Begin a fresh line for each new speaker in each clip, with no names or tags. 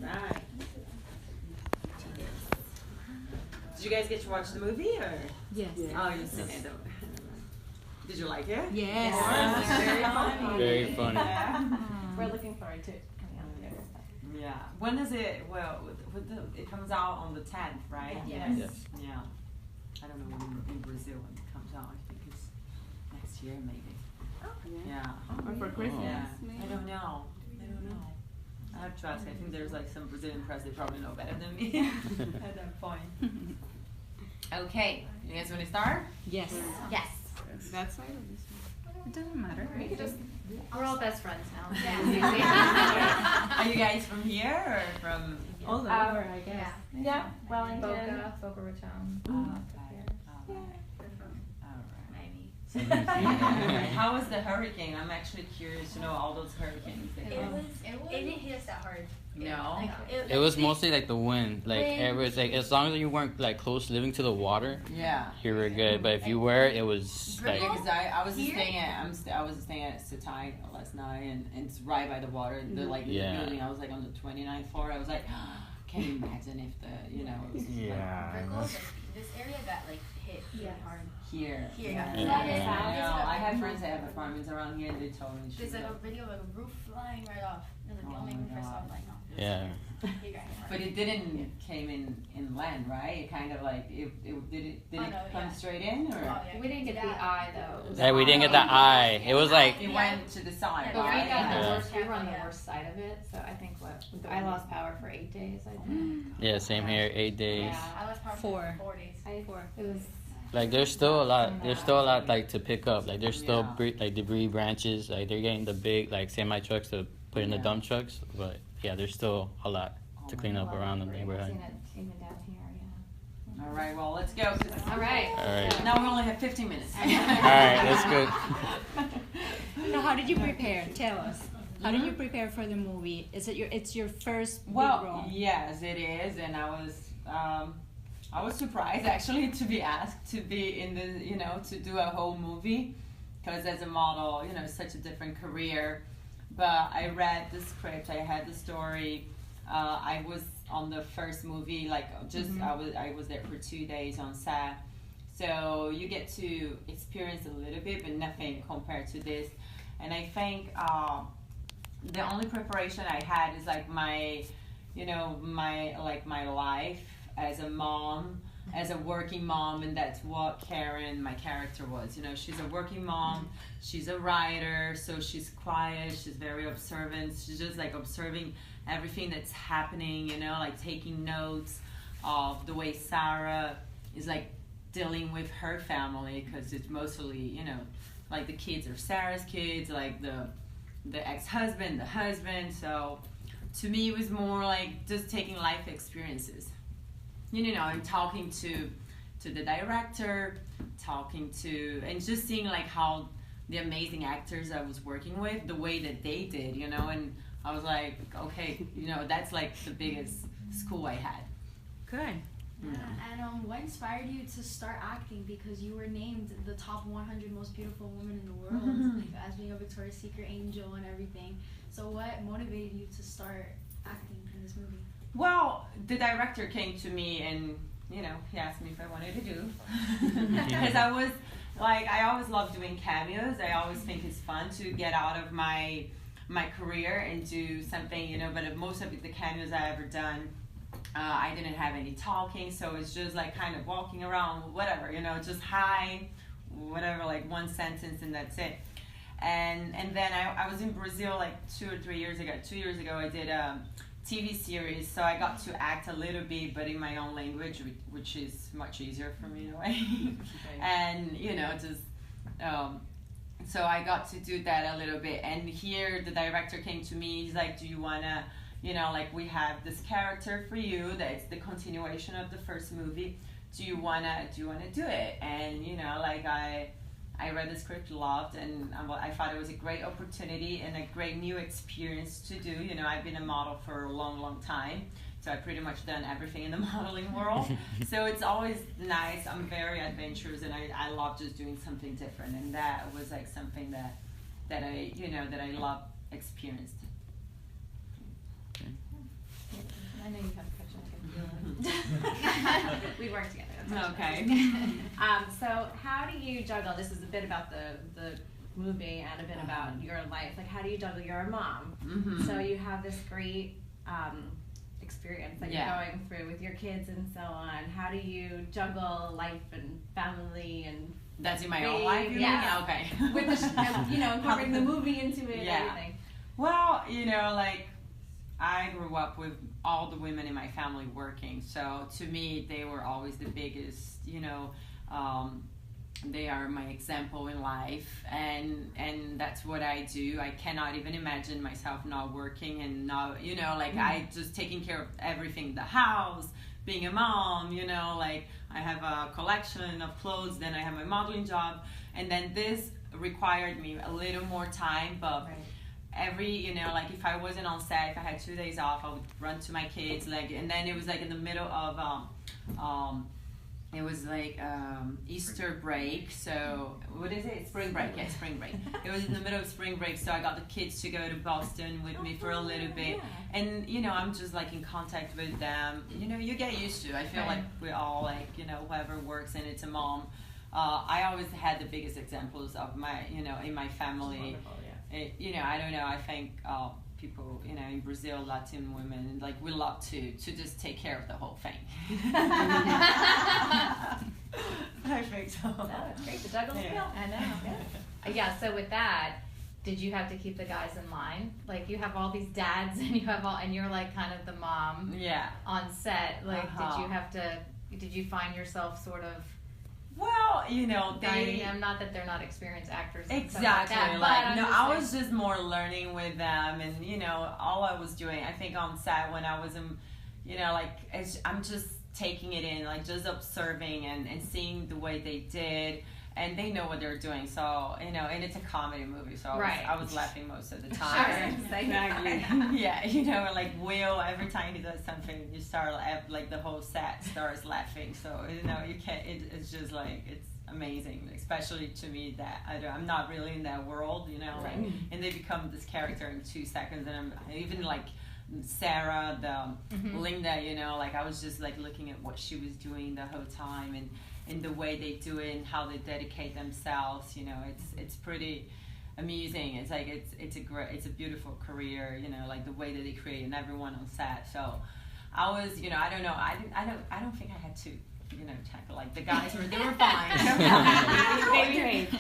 Right. Did you guys get to watch the movie or?
Yes.
Oh, you've seen it. Did you like it?
Yes.
Very funny.
Very funny.
Yeah.
We're looking forward to it coming out there.
Yeah. When is it? Well, it comes out on the 10th, right?
Yes.
Yes.
Yeah. I don't know when in Brazil when it comes out. I think it's next year maybe. Yeah.
Or for Christmas.
Yeah.
maybe.
I don't know. I have to ask. I think there's like some Brazilian press. They probably know better than me at that point. Okay. You guys want to start?
Yes.
Yes.
That side or this side? It doesn't matter.
We could just, we're all best friends now.
Are you guys from here or from?
All over, I guess.
Yeah. Wellington.
Boca Raton.
How was the hurricane? I'm actually curious to know all those hurricanes.
It didn't hit us that hard.
No.
It was mostly like the wind. Like it was like as long as you weren't like close living to the water,
Yeah.
you were good. But if you were, it was like
Because I was just staying at I was staying at Setai last night and it's right by the water. The building. I was like on the 29th floor. I was like, can you imagine if it was
This area got like hit really hard.
here.
Here,
Yeah.
yeah.
I know. I have friends that have apartments around here and they told me.
There's like a video of a roof flying right off. It was like the only roof I saw. I'm like, no.
yeah.
You got hit hard.
But it didn't came in land, right? It kind of like did it come straight in or?
Oh, yeah.
We didn't get the eye though.
Like we didn't get the eye. It was like
It went to the side,
But we
right?
got the
Yeah.
worst. We were on the worst side of it, so I think I lost power for 8 days. I think.
yeah, same here. 8 days.
Yeah.
I was probably 4 days.
It was.
Like there's still a lot. There's still a lot like to pick up. Like there's still
Yeah.
like debris branches. Like they're getting the big like semi trucks to put in the
Yeah.
dump trucks. But yeah, there's still a lot to clean up around the
I've
neighborhood.
seen it even down here. Yeah.
All right, well, let's go.
All right.
All right.
Now we only have 15 minutes.
All right, that's good.
So how did you prepare? Tell us. How did you prepare for the movie? It's your first big
Well,
role?
yes, it is, and I was surprised actually to be asked to be in the to do a whole movie, because as a model, it's such a different career. But I read the script, I had the story. I was on the first movie, like just I was there for 2 days on set, so you get to experience a little bit, but nothing compared to this. And I think the only preparation I had is like my life as a mom, as a working mom, and that's what Karen, my character, was. She's a working mom, she's a writer, so she's quiet, she's very observant, she's just like observing everything that's happening, like taking notes of the way Sarah is like dealing with her family, because it's mostly, like the kids are Sarah's kids, like the ex-husband, the husband. So to me it was more like just taking life experiences, and talking to the director, and just seeing like how the amazing actors I was working with, the way that they did, and I was like, okay, that's like the biggest school I had.
Good.
Yeah. And what inspired you to start acting? Because you were named the top 100 most beautiful women in the world, like, as being a Victoria's Secret angel and everything. So what motivated you to start acting in this movie?
Well, the director came to me and, he asked me if I wanted to do. Because I was, like, I always love doing cameos. I always think it's fun to get out of my career and do something, but most of the cameos I ever done, I didn't have any talking, so it's just like kind of walking around, whatever, just hi, whatever, like one sentence and that's it. And then I was in Brazil like 2 or 3 years ago. 2 years ago I did a TV series, so I got to act a little bit, but in my own language, which is much easier for me in a way. And so I got to do that a little bit. And here the director came to me, he's like, do you wanna, like we have this character for you that's the continuation of the first movie. Do you wanna do it? And like I read the script, loved, and I thought it was a great opportunity and a great new experience to do. I've been a model for a long, long time, so I've pretty much done everything in the modeling world. So it's always nice. I'm very adventurous, and I love just doing something different. And that was like something that I love experienced.
We work together. That's
Okay.
So how do you juggle? This is a bit about the movie and a bit about your life. Like, how do you juggle? You're a mom, so you have this great experience that you're going through with your kids and so on. How do you juggle life and family and
that's in my own life?
Yeah.
Okay.
With the, incorporating the movie into it and everything.
Well, like I grew up with all the women in my family working, so to me they were always the biggest. They are my example in life, and that's what I do. I cannot even imagine myself not working and not, I just taking care of everything, the house, being a mom, like I have a collection of clothes, then I have my modeling job, and then this required me a little more time, but every, like if I wasn't on set, if I had 2 days off, I would run to my kids, and then it was like in the middle of, it was like Easter break, so what is it? Spring break, yeah, spring break. It was in the middle of spring break, so I got the kids to go to Boston with me for a little bit, and I'm just like in contact with them. You get used to it. I feel like we all like whoever works and it's a mom. I always had the biggest examples of my in my family. I don't know. I think people, in Brazil, Latin women, like we love to just take care of the whole thing. I think so.
No, it's great. The juggle skill. I know. Yeah. Yeah. So with that, did you have to keep the guys in line? Like you have all these dads, and you're like kind of the mom.
Yeah.
On set, like, did you find yourself sort of?
Well,
guiding them, not that they're not experienced actors.
Exactly.
I
was just more learning with them, and all I was doing, I think on set when I was I'm just taking it in, like just observing and seeing the way they did, and they know what they're doing. So and it's a comedy movie, so I was laughing most of the time.
Sure, exactly.
Yeah, like Will, every time he does something, you start like the whole set starts laughing. So you can't. It's just like it's amazing, especially to me that I'm not really in that world, and they become this character in 2 seconds, and I'm even like Sarah, the Linda, like I was just like looking at what she was doing the whole time, and the way they do it and how they dedicate themselves, it's pretty amusing. It's like it's a beautiful career, like the way that they create and everyone on set. So I was, I don't know, I don't think I had to, tackle like the guys they were fine.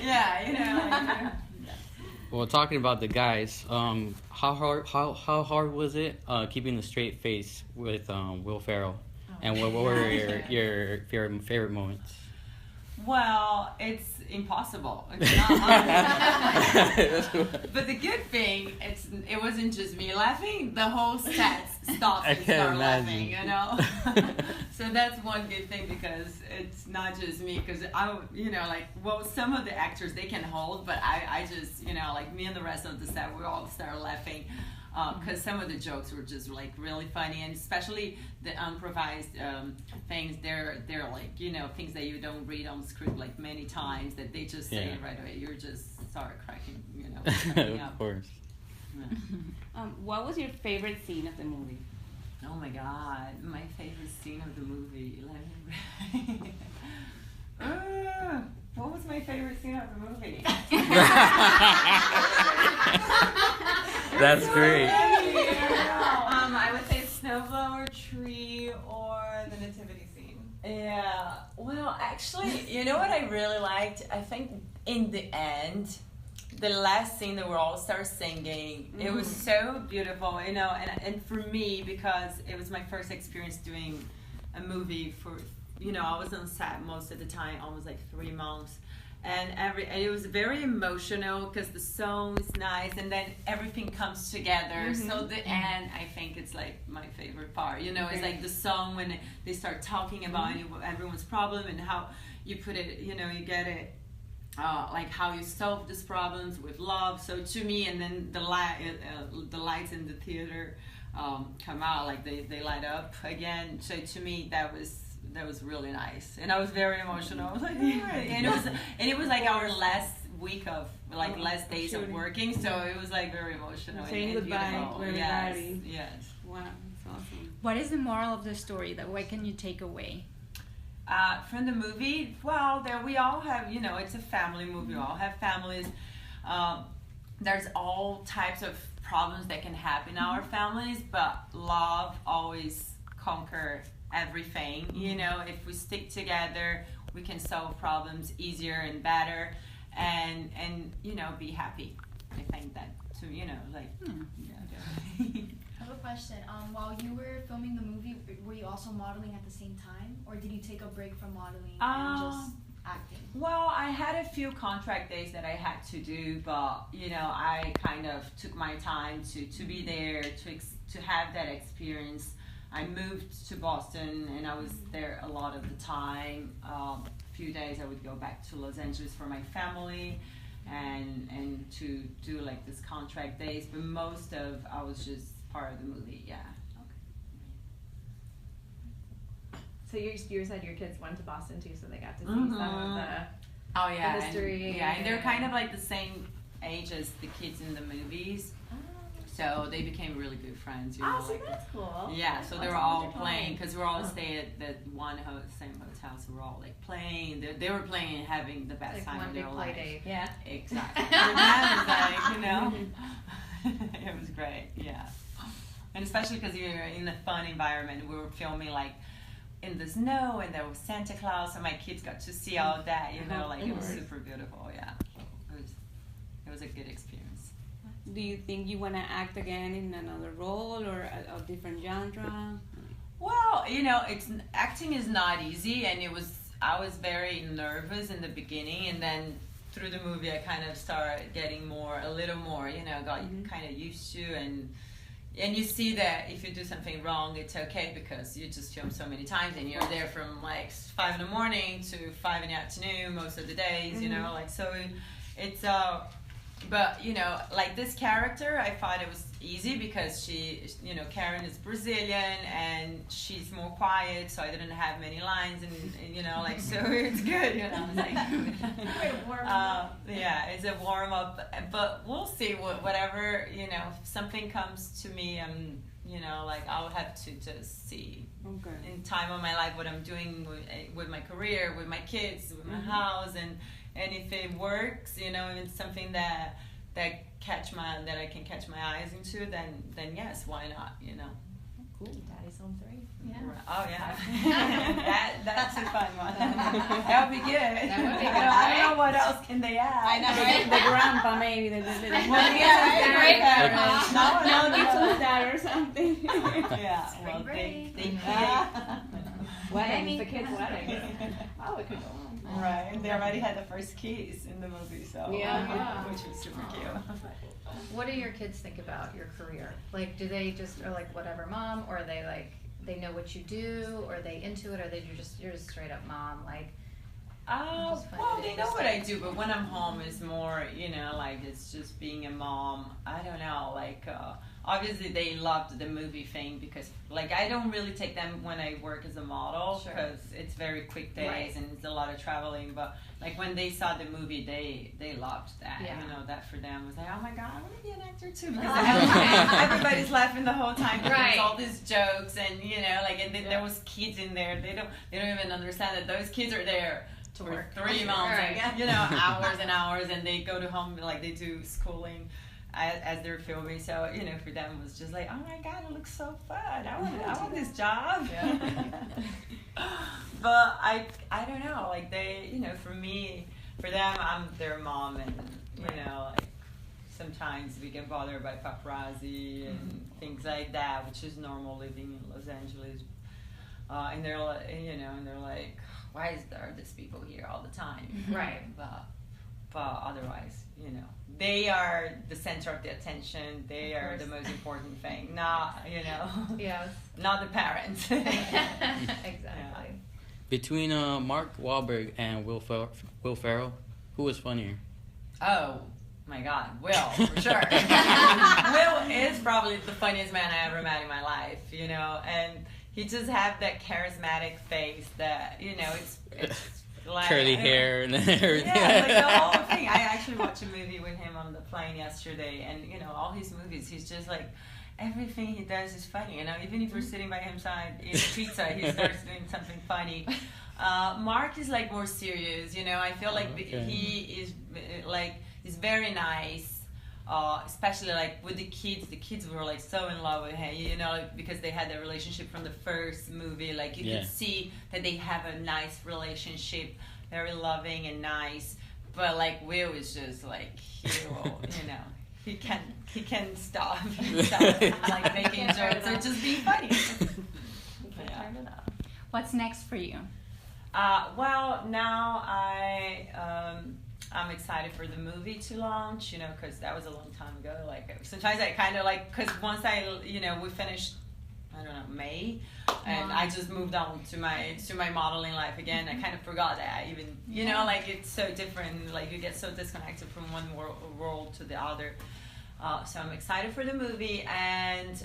Yeah,
Well, talking about the guys, how hard was it keeping the straight face with Will Ferrell, and what were your favorite moments?
Well, it's impossible. It's not but the good thing, it wasn't just me laughing. The whole set stopped and started laughing. So that's one good thing, because it's not just me. Because some of the actors they can hold, but I just like me and the rest of the set, we all started laughing. Because some of the jokes were just like really funny, and especially the improvised things. They're like things that you don't read on the script like many times, that they just say it right away. You're just start cracking, cracking up.
Of course.
Yeah.
What was your favorite scene of the movie?
Oh my God, my favorite scene of the movie. What was my favorite scene of the movie?
That's great.
I would say snowblower, tree, or the nativity scene.
Yeah. Well, actually, what I really liked? I think in the end, the last scene that we all start singing, it was so beautiful, and for me, because it was my first experience doing a movie for, I was on set most of the time, almost like 3 months. And it was very emotional, because the song is nice, and then everything comes together. So the end, I think it's like my favorite part. It's like the song when they start talking about everyone's problem and how you put it. You get it, like how you solve these problems with love. So to me, and then the lights in the theater come out, like they light up again. So to me, that was really nice, and I was very emotional. I was like, and it was like our last week of last days of working, so it was like very emotional.
Saying goodbye to everybody.
Yes.
Wow, that's awesome.
What is the moral of the story? What can you take away?
From the movie, well, there we all have, it's a family movie. We all have families. There's all types of problems that can happen in our families, but love always conquer everything. If we stick together, we can solve problems easier and better, and be happy. I think that too.
I have a question. While you were filming the movie, were you also modeling at the same time, or did you take a break from modeling and just acting?
Well, I had a few contract days that I had to do, but I kind of took my time to be there, to have that experience. I moved to Boston and I was there a lot of the time. A few days I would go back to Los Angeles for my family and to do like this contract days, but most of I was just part of the movie. Yeah.
So you said your kids went to Boston too, so they got to see some of the
the
history.
And they're kind of like the same age as the kids in the movies. So they became really good friends.
So that's cool.
Yeah, so they were all playing, because we were all staying at that same hotel, so we're all like playing. They were playing and having the best time of their life.
Yeah.
Exactly. And that was like, it was great, yeah. And especially because you're in a fun environment. We were filming like in the snow, and there was Santa Claus, and my kids got to see all that, it was super beautiful, yeah. It was a good experience.
Do you think you want to act again in another role or a different genre?
Well, acting is not easy, and I was very nervous in the beginning, and then through the movie I kind of started getting a little more, got kind of used to, and you see that if you do something wrong, it's okay, because you just film so many times, and you're there from like 5 in the morning to 5 in the afternoon most of the days, so it's but like this character, I thought it was easy because she, Karen is Brazilian and she's more quiet, so I didn't have many lines, and so it's good, yeah, it's a warm up, but we'll see whatever, if something comes to me, I'll have to just see in time of my life what I'm doing with my career, with my kids, with my house, and if it works, and it's something that I can catch my eyes into, then yes, why not?
Cool. Daddy's Home 3.
Yeah.
Oh yeah. That's a fun one. That would be good.
That would be good.
I don't know what else can they add.
I know, right? The grandpa maybe. No, get some dad or something.
Yeah.
Spring break.
Weddings, the kids' weddings. Oh, it could go on.
Right. They already had the first keys in the movie, so which was super cute.
What do your kids think about your career? Like, do they just are like whatever mom, or are they like they know what you do, or are they into it, or you're just straight up mom like?
Well, they know what I do, but when I'm home, it's more, it's just being a mom. I don't know, obviously they loved the movie thing because, I don't really take them when I work as a model because it's very quick days and it's a lot of traveling. But when they saw the movie, they loved that.
Yeah.
That for them was like, oh my god, I want to be an actor too, because everybody's laughing the whole time. There's all these jokes and and then there was kids in there. They don't even understand that those kids are there to work 3 months, hours and hours, and they go to home they do schooling as they're filming. So for them it was just like, oh my god, it looks so fun. I want this job. Yeah. But I don't know. They for them, I'm their mom, and sometimes we get bothered by paparazzi and things like that, which is normal living in Los Angeles. And they're like, why are these people here all the time?
Right.
But otherwise, they are the center of the attention. They are the most important thing, not not the parents.
Exactly.
Yeah.
Between Mark Wahlberg and Will Ferrell, who was funnier?
Oh my God, Will, for sure. Will is probably the funniest man I ever met in my life, and he just had that charismatic face that, it's like
curly hair and everything.
Yeah, the whole thing. I actually watched a movie with him on the plane yesterday, and all his movies, he's just everything he does is funny. Even if we're sitting by him side eating pizza, he starts doing something funny. Mark is like more serious, you know. I feel like
Okay.
he is like he's very nice, especially like with the kids. The kids were like so in love with him, you know, like, because they had their relationship from the first movie. Like you could see that they have a nice relationship, very loving and nice. But like Will is just like he will, you know. He can stop himself from, like making jokes or just being funny. Yeah.
What's next for you?
Well, now I'm excited for the movie to launch, you know, because that was a long time ago. Like sometimes I kind of like, because once we finished, I don't know, May, and I just moved on to my modeling life again. I kind of forgot that I even, you know, like it's so different. Like you get so disconnected from one world to the other. So I'm excited for the movie, and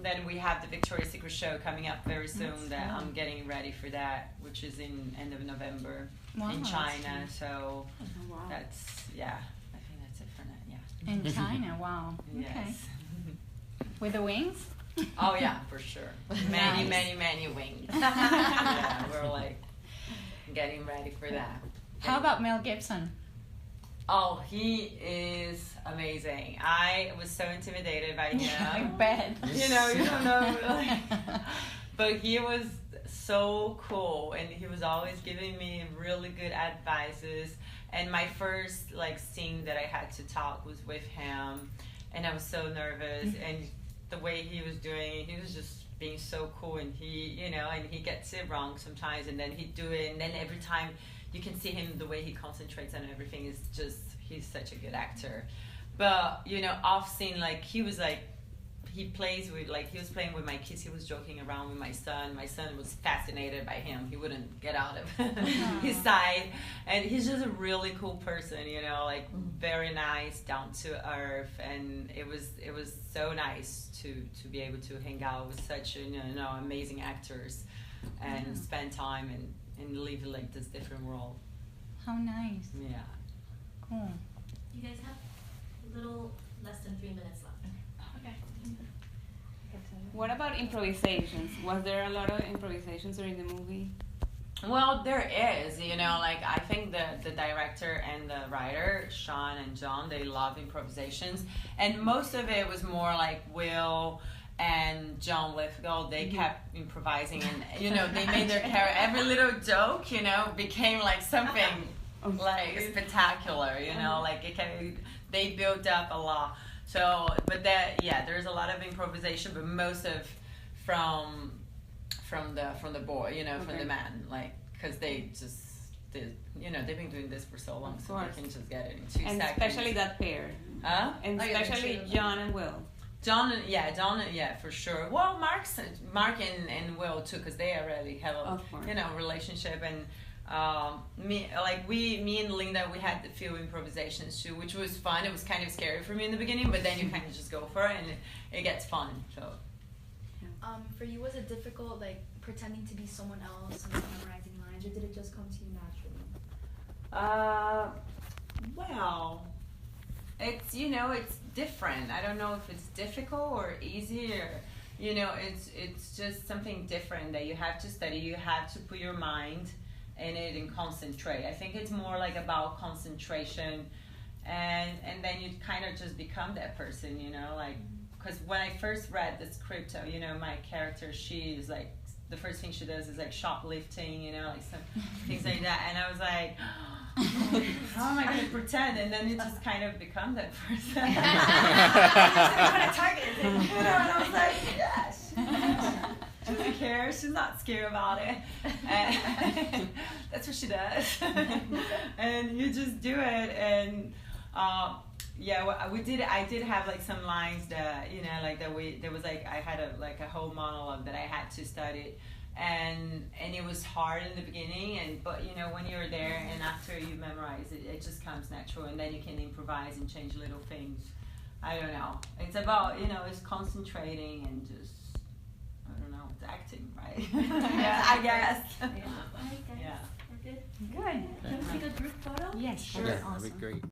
then we have the Victoria's Secret show coming up very soon. That I'm getting ready for that, which is in end of November in China. So that's I think that's it for now. Yeah.
In China, wow. Okay.
Yes.
With the wings?
Oh yeah, for sure. Many, many wings. Yeah, we're like getting ready for that.
How about Mel Gibson?
Oh, he is amazing. I was so intimidated by him.
I bet.
You know, you don't know. Like, but he was so cool, and he was always giving me really good advices. And my first like scene that I had to talk was with him, and I was so nervous. And the way he was doing it, he was just being so cool. And he, you know, and he gets it wrong sometimes, and then he'd do it, and then every time you can see him, the way he concentrates on everything is just, he's such a good actor. But, you know, off scene, like, he was like, he plays with, like, he was playing with my kids, he was joking around with my son. My son was fascinated by him. He wouldn't get out of his side. And he's just a really cool person, you know, like, very nice, down to earth. And it was so nice to be able to hang out with such, you know, amazing actors and spend time and live like this different world.
How nice.
Yeah.
Cool.
You guys have a little less than 3 minutes left.
Okay.
What about improvisations? Was there a lot of improvisations during the movie?
Well, there is, you know, like I think the director and the writer, Sean and John, they love improvisations. And most of it was more like Will and John Lithgow, they kept improvising, and you know, they made their character, every little joke, you know, became like something like spectacular, you know, like they built up a lot. So, but there's a lot of improvisation, but most of from the boy, you know, from the man, like, because you know, they've been doing this for so long, so they can just get it in 2
and
seconds.
especially that pair. And especially John and Will.
John, for sure. Well, Mark and Will too, because they already have a relationship, and me and Linda, we had a few improvisations too, which was fun. It was kind of scary for me in the beginning, but then you kind of just go for it, and it gets fun. So.
For you, was it difficult, like pretending to be someone else and memorizing lines, or did it just come to you naturally?
Well, it's different. I don't know if it's difficult or easy, or, you know, it's just something different that you have to study. You have to put your mind in it and concentrate. I think it's more like about concentration, and then you kind of just become that person, you know, like, because when I first read the script, you know, my character, she is like, the first thing she does is like shoplifting, you know, like some things like that, and I was like, how am I going to pretend? And then you just kind of become that person. You know, and I was like, yes. She doesn't care. She's not scared about it. And that's what she does. And you just do it. And I did have like some lines that, you know, like there was like, I had a whole monologue that I had to study. And it was hard in the beginning, but you know, when you're there and after you memorize it, it just comes natural, and then you can improvise and change little things. I don't know. It's about, you know, it's concentrating and just, I don't know, it's acting, right? Yeah, I guess.
Alright, guys.
Yeah.
We're good?
Good.
Can we take a group photo?
Yes, sure.
Yeah, that'd
Awesome.
be great.